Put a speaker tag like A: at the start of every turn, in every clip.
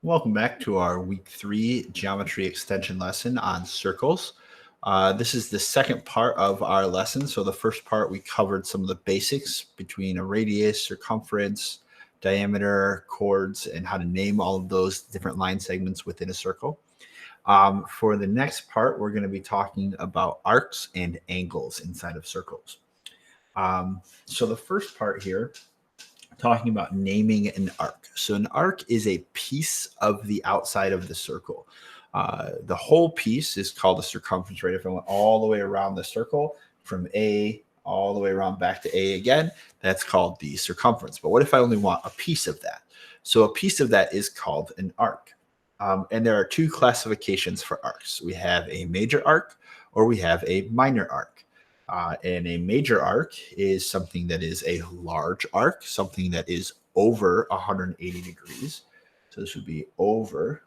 A: Welcome back to our week 3 geometry extension lesson on circles. This is the second part of our lesson. So the first part we covered some of the basics between a radius, circumference, diameter, chords, and how to name all of those different line segments within a circle. For the next part, we're going to be talking about arcs and angles inside of circles. So the first part here, talking about naming an arc. So an arc is a piece of the outside of the circle. The whole piece is called a circumference, right? If I went all the way around the circle from A all the way around back to A again, that's called the circumference. But what if I only want a piece of that? So a piece of that is called an arc. And there are two classifications for arcs. We have a major arc or we have a minor arc. And a major arc is something that is a large arc, something that is over 180 degrees. So this would be over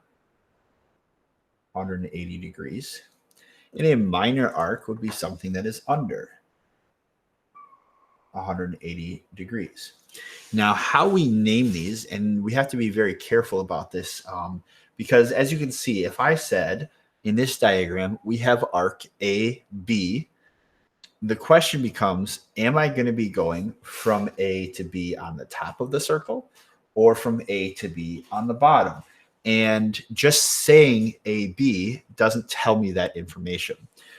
A: 180 degrees. And a minor arc would be something that is under 180 degrees. Now, how we name these, and we have to be very careful about this, because as you can see, if I said in this diagram, we have arc AB, the question becomes, am I going to be going from A to B on the top of the circle or from A to B on the bottom? And just saying AB doesn't tell me that information.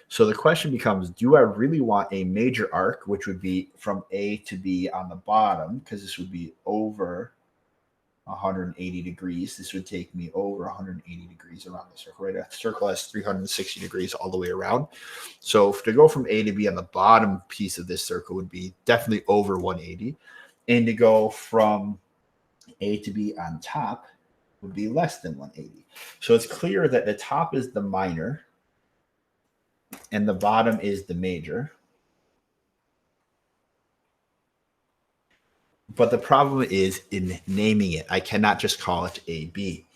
A: So the question becomes, do I really want a major arc, which would be from A to B on the bottom, because this would be over 180 degrees. This would take me over 180 degrees around the circle, right? A circle has 360 degrees all the way around. So to go from A to B on the bottom piece of this circle would be definitely over 180. And to go from A to B on top would be less than 180. So it's clear that the top is the minor and the bottom is the major. But the problem is in naming it. I cannot just call it AB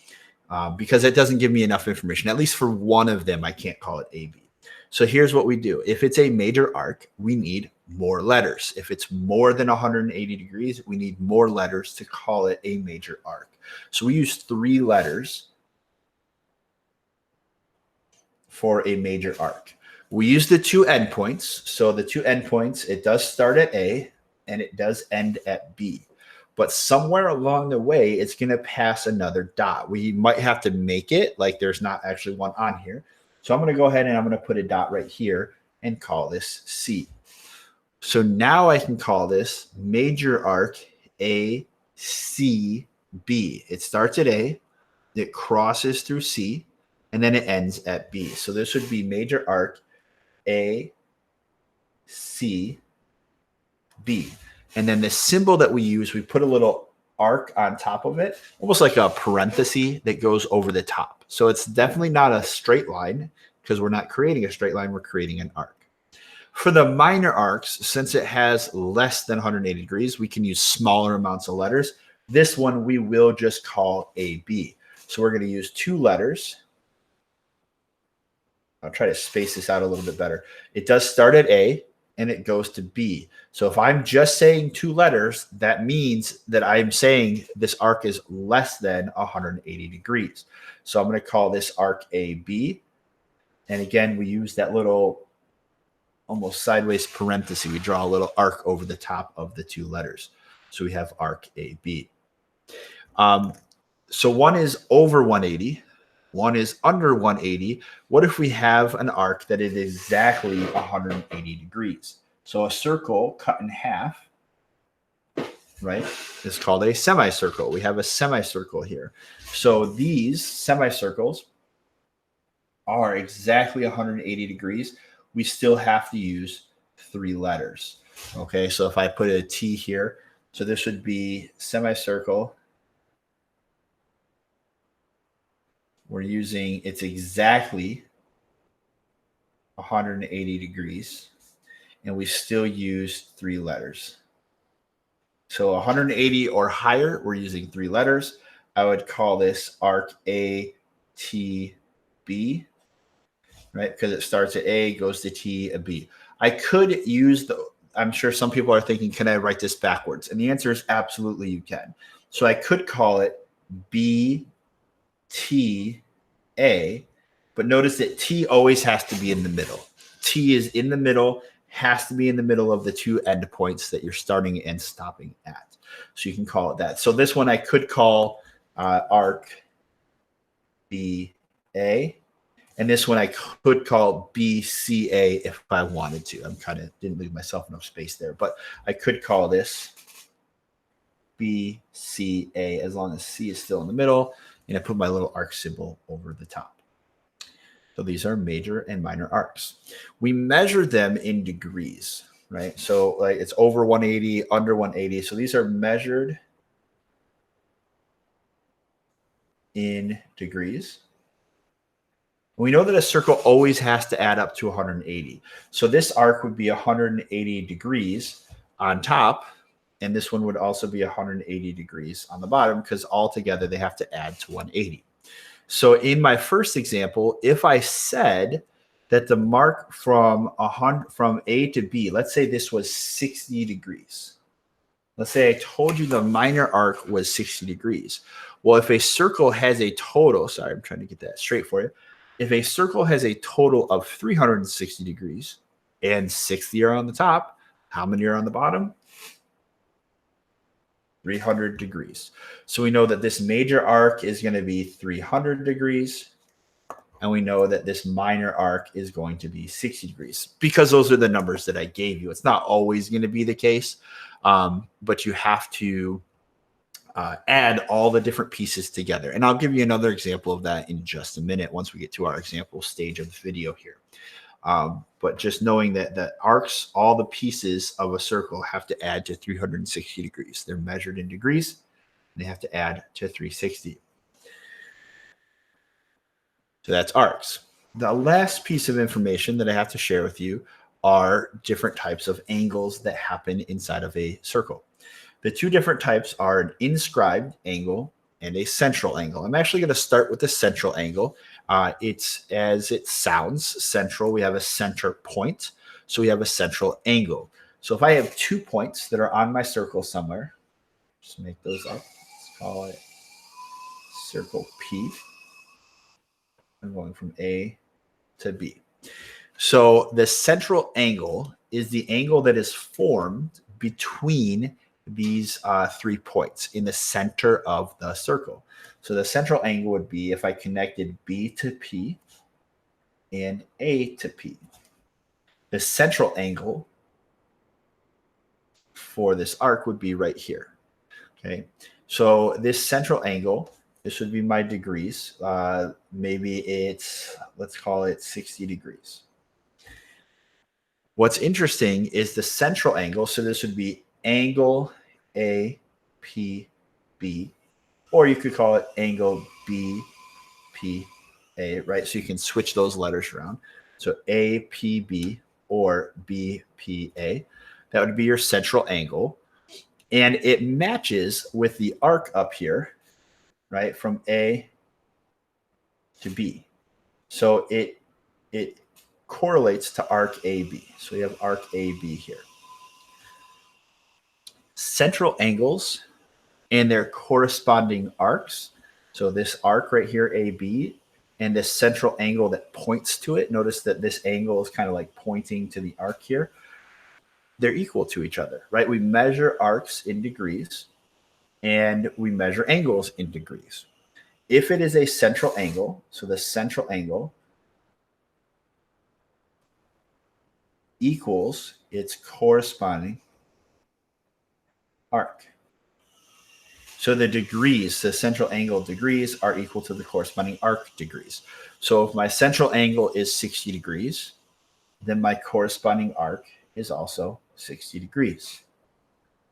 A: because it doesn't give me enough information. At least for one of them, I can't call it AB. So here's what we do. If it's a major arc, we need more letters. If it's more than 180 degrees, we need more letters to call it a major arc. So we use 3 letters for a major arc. We use the 2 endpoints. So the 2 endpoints, it does start at A and it does end at B. But somewhere along the way, it's going to pass another dot. We might have to make it like there's not actually one on here. So I'm going to go ahead and I'm going to put a dot right here and call this C. So now I can call this major arc A, C, B. It starts at A, it crosses through C, and then it ends at B. So this would be major arc A, C, B. And then the symbol that we use, we put a little arc on top of it, almost like a parenthesis that goes over the top. So it's definitely not a straight line because we're not creating a straight line, we're creating an arc. For the minor arcs, since it has less than 180 degrees, we can use smaller amounts of letters. This one we will just call AB. So we're going to use 2 letters. I'll try to space this out a little bit better. It does start at A and it goes to B. So if I'm just saying 2 letters, that means that I'm saying this arc is less than 180 degrees. So I'm going to call this arc AB. And again, we use that little almost sideways parenthesis. We draw a little arc over the top of the 2 letters. So we have arc AB. So one is over 180. One is under 180. What if we have an arc that is exactly 180 degrees? So a circle cut in half, right, is called a semicircle. We have a semicircle here. So these semicircles are exactly 180 degrees. We still have to use 3 letters. Okay, so if I put a T here, so this would be semicircle. We're using, it's exactly 180 degrees, and we still use 3 letters. So 180 or higher, we're using 3 letters. I would call this arc A, T, B, right? Because it starts at A, goes to T, and B. I could use I'm sure some people are thinking, can I write this backwards? And the answer is absolutely you can. So I could call it B, T, A, but notice that T always has to be in the middle. T is in the middle, has to be in the middle of the two endpoints that you're starting and stopping at. So you can call it that. So this one I could call arc BA, and this one I could call BCA if I wanted to. I'm kind of didn't leave myself enough space there, but I could call this BCA as long as C is still in the middle, and I put my little arc symbol over the top. So these are major and minor arcs. We measure them in degrees, right? So like it's over 180, under 180. So these are measured in degrees. We know that a circle always has to add up to 180. So this arc would be 180 degrees on top, and this one would also be 180 degrees on the bottom because altogether they have to add to 180. So in my first example, if I said that the mark from A to B, let's say this was 60 degrees. Let's say I told you the minor arc was 60 degrees. Well, if a circle has a total, sorry, I'm trying to get that straight for you. If a circle has a total of 360 degrees and 60 are on the top, how many are on the bottom? 300 degrees. So we know that this major arc is going to be 300 degrees. And we know that this minor arc is going to be 60 degrees because those are the numbers that I gave you. It's not always going to be the case, but you have to add all the different pieces together. And I'll give you another example of that in just a minute once we get to our example stage of the video here. But just knowing that the arcs, all the pieces of a circle have to add to 360 degrees. They're measured in degrees, and they have to add to 360. So that's arcs. The last piece of information that I have to share with you are different types of angles that happen inside of a circle. The two different types are an inscribed angle and a central angle. I'm actually going to start with the central angle. It's as it sounds, central. We have a center point, so we have a central angle. So if I have 2 points that are on my circle somewhere, just make those up. Let's call it circle P. I'm going from A to B. So the central angle is the angle that is formed between these 3 points in the center of the circle. So the central angle would be if I connected B to P and A to P. The central angle for this arc would be right here. Okay, so this central angle, this would be my degrees. Maybe it's, let's call it 60 degrees. What's interesting is the central angle. So this would be angle APB, or you could call it angle BPA, right? So you can switch those letters around. So APB or BPA, that would be your central angle. And it matches with the arc up here, right, from A to B. So it correlates to arc AB. So we have arc AB here. Central angles and their corresponding arcs. So this arc right here, AB, and this central angle that points to it. Notice that this angle is kind of like pointing to the arc here. They're equal to each other, right? We measure arcs in degrees and we measure angles in degrees. If it is a central angle, so the central angle equals its corresponding arc. So the degrees, the central angle degrees are equal to the corresponding arc degrees. So if my central angle is 60 degrees, then my corresponding arc is also 60 degrees.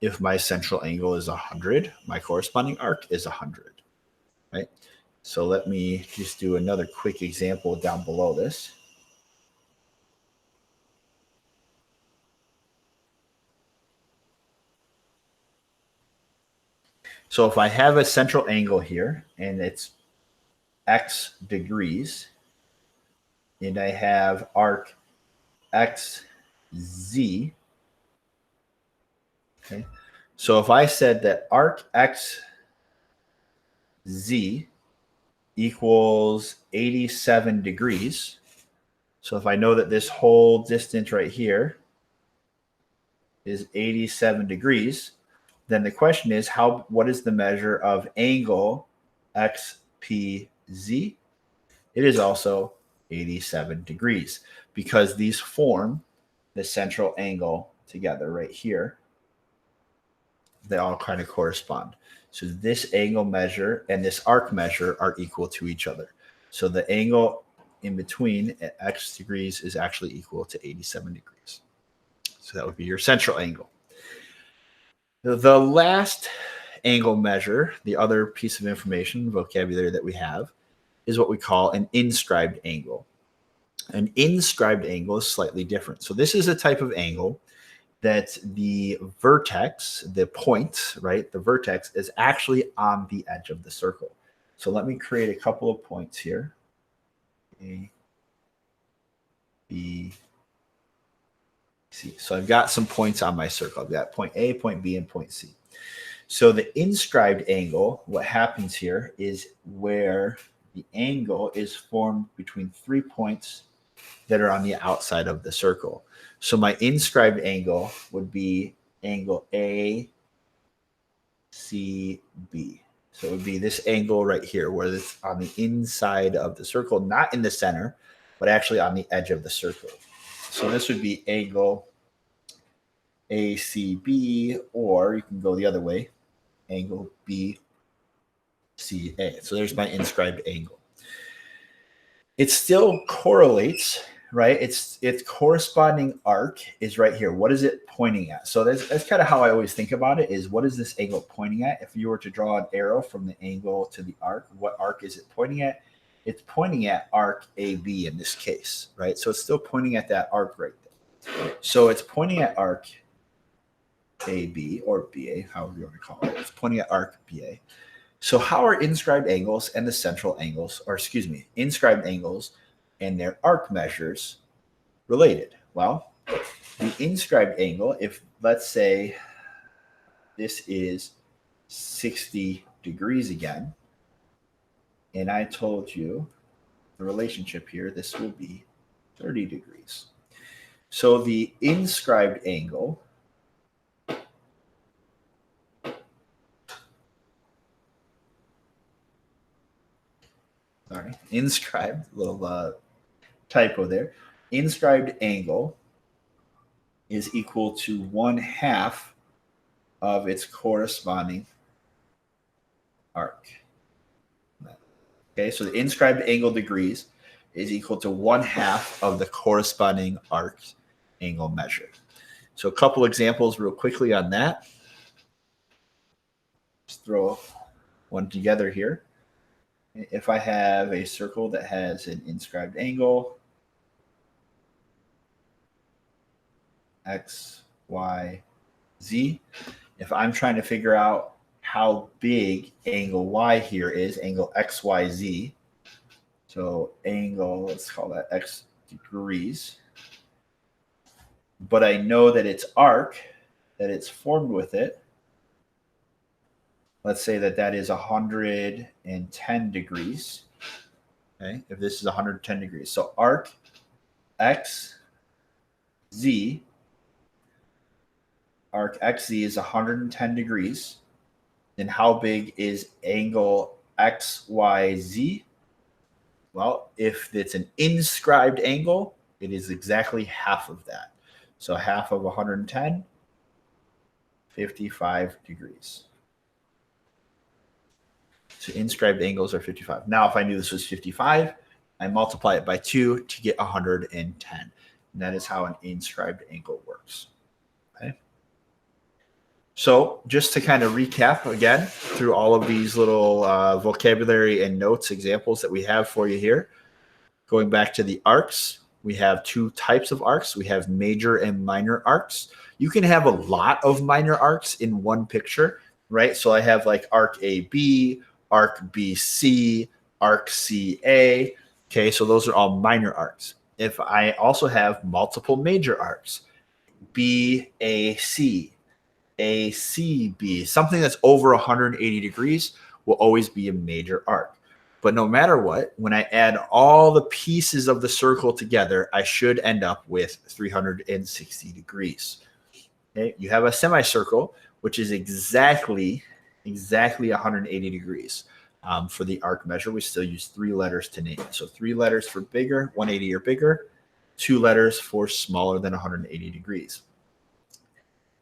A: If my central angle is 100, my corresponding arc is 100, right? So let me just do another quick example down below this. So if I have a central angle here and it's x degrees, and I have arc xz, okay? So if I said that arc xz equals 87 degrees. So if I know that this whole distance right here is 87 degrees, then the question is what is the measure of angle XPZ? It is also 87 degrees because these form the central angle together right here. They all kind of correspond. So this angle measure and this arc measure are equal to each other. So the angle in between at x degrees is actually equal to 87 degrees. So that would be your central angle. The last angle measure, the other piece of information, vocabulary that we have, is what we call an inscribed angle. An inscribed angle is slightly different. So this is a type of angle that the vertex, the point, right, the vertex is actually on the edge of the circle. So let me create a couple of points here. A, B, C. So I've got some points on my circle. I've got point A, point B, and point C. So the inscribed angle, what happens here is where the angle is formed between 3 points that are on the outside of the circle. So my inscribed angle would be angle ACB. So it would be this angle right here where it's on the inside of the circle, not in the center, but actually on the edge of the circle. So this would be angle ACB, or you can go the other way, angle BCA. So there's my inscribed angle. It still correlates, right? Its corresponding arc is right here. What is it pointing at? So that's kind of how I always think about it, is what is this angle pointing at? If you were to draw an arrow from the angle to the arc, what arc is it pointing at? It's pointing at arc AB in this case, right? So it's still pointing at that arc right there. So it's pointing at arc AB or BA, however you want to call it. It's pointing at arc BA. So how are inscribed angles and the central angles, or excuse me, inscribed angles and their arc measures related? Well, the inscribed angle, if let's say this is 60 degrees again, and I told you the relationship here, this will be 30 degrees. So the inscribed angle inscribed, little typo there. Inscribed angle is equal to 1/2 of its corresponding arc. Okay, so the inscribed angle degrees is equal to 1/2 of the corresponding arc angle measured. So a couple examples real quickly on that. Just throw one together here. If I have a circle that has an inscribed angle, X, Y, Z, if I'm trying to figure out how big angle Y here is, angle XYZ, so angle, let's call that X degrees, but I know that its arc, that it's formed with it, let's say that that is 110 degrees. Okay, if this is 110 degrees. So arc X, Z, arc XZ is 110 degrees. Then how big is angle XYZ? Well, if it's an inscribed angle, it is exactly half of that. So half of 110, 55 degrees. So inscribed angles are 55. Now, if I knew this was 55, I multiply it by 2 to get 110. And that is how an inscribed angle works. Okay. So just to kind of recap again through all of these little vocabulary and notes examples that we have for you here. Going back to the arcs, we have 2 types of arcs. We have major and minor arcs. You can have a lot of minor arcs in one picture, right? So I have like arc AB, arc BC, arc CA. Okay, so those are all minor arcs. If I also have multiple major arcs, BAC, ACB, something that's over 180 degrees will always be a major arc. But no matter what, when I add all the pieces of the circle together, I should end up with 360 degrees. Okay, you have a semicircle, which is exactly 180 degrees. For the arc measure, we still use 3 letters to name it. So 3 letters for bigger, 180 or bigger, 2 letters for smaller than 180 degrees.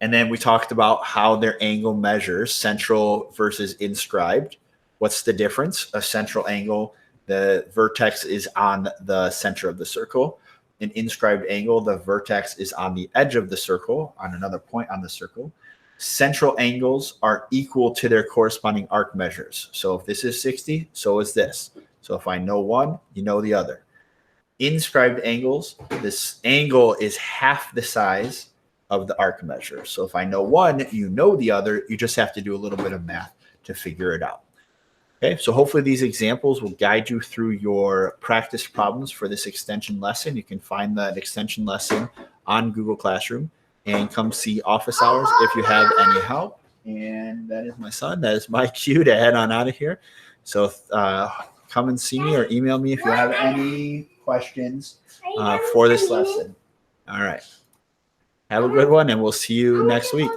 A: And then we talked about how their angle measures, central versus inscribed. What's the difference? A central angle, the vertex is on the center of the circle. An inscribed angle, the vertex is on the edge of the circle, on another point on the circle. Central angles are equal to their corresponding arc measures. So if this is 60, so is this. So if I know one, you know the other. Inscribed angles, this angle is half the size of the arc measure. So if I know one, you know the other. You just have to do a little bit of math to figure it out. Okay, so hopefully these examples will guide you through your practice problems for this extension lesson. You can find that extension lesson on Google Classroom and come see office hours if you have any help. And that is my son. That is my cue to head on out of here. So come and see me or email me if you have any questions for this lesson. All right. Have a good one, and we'll see you next week.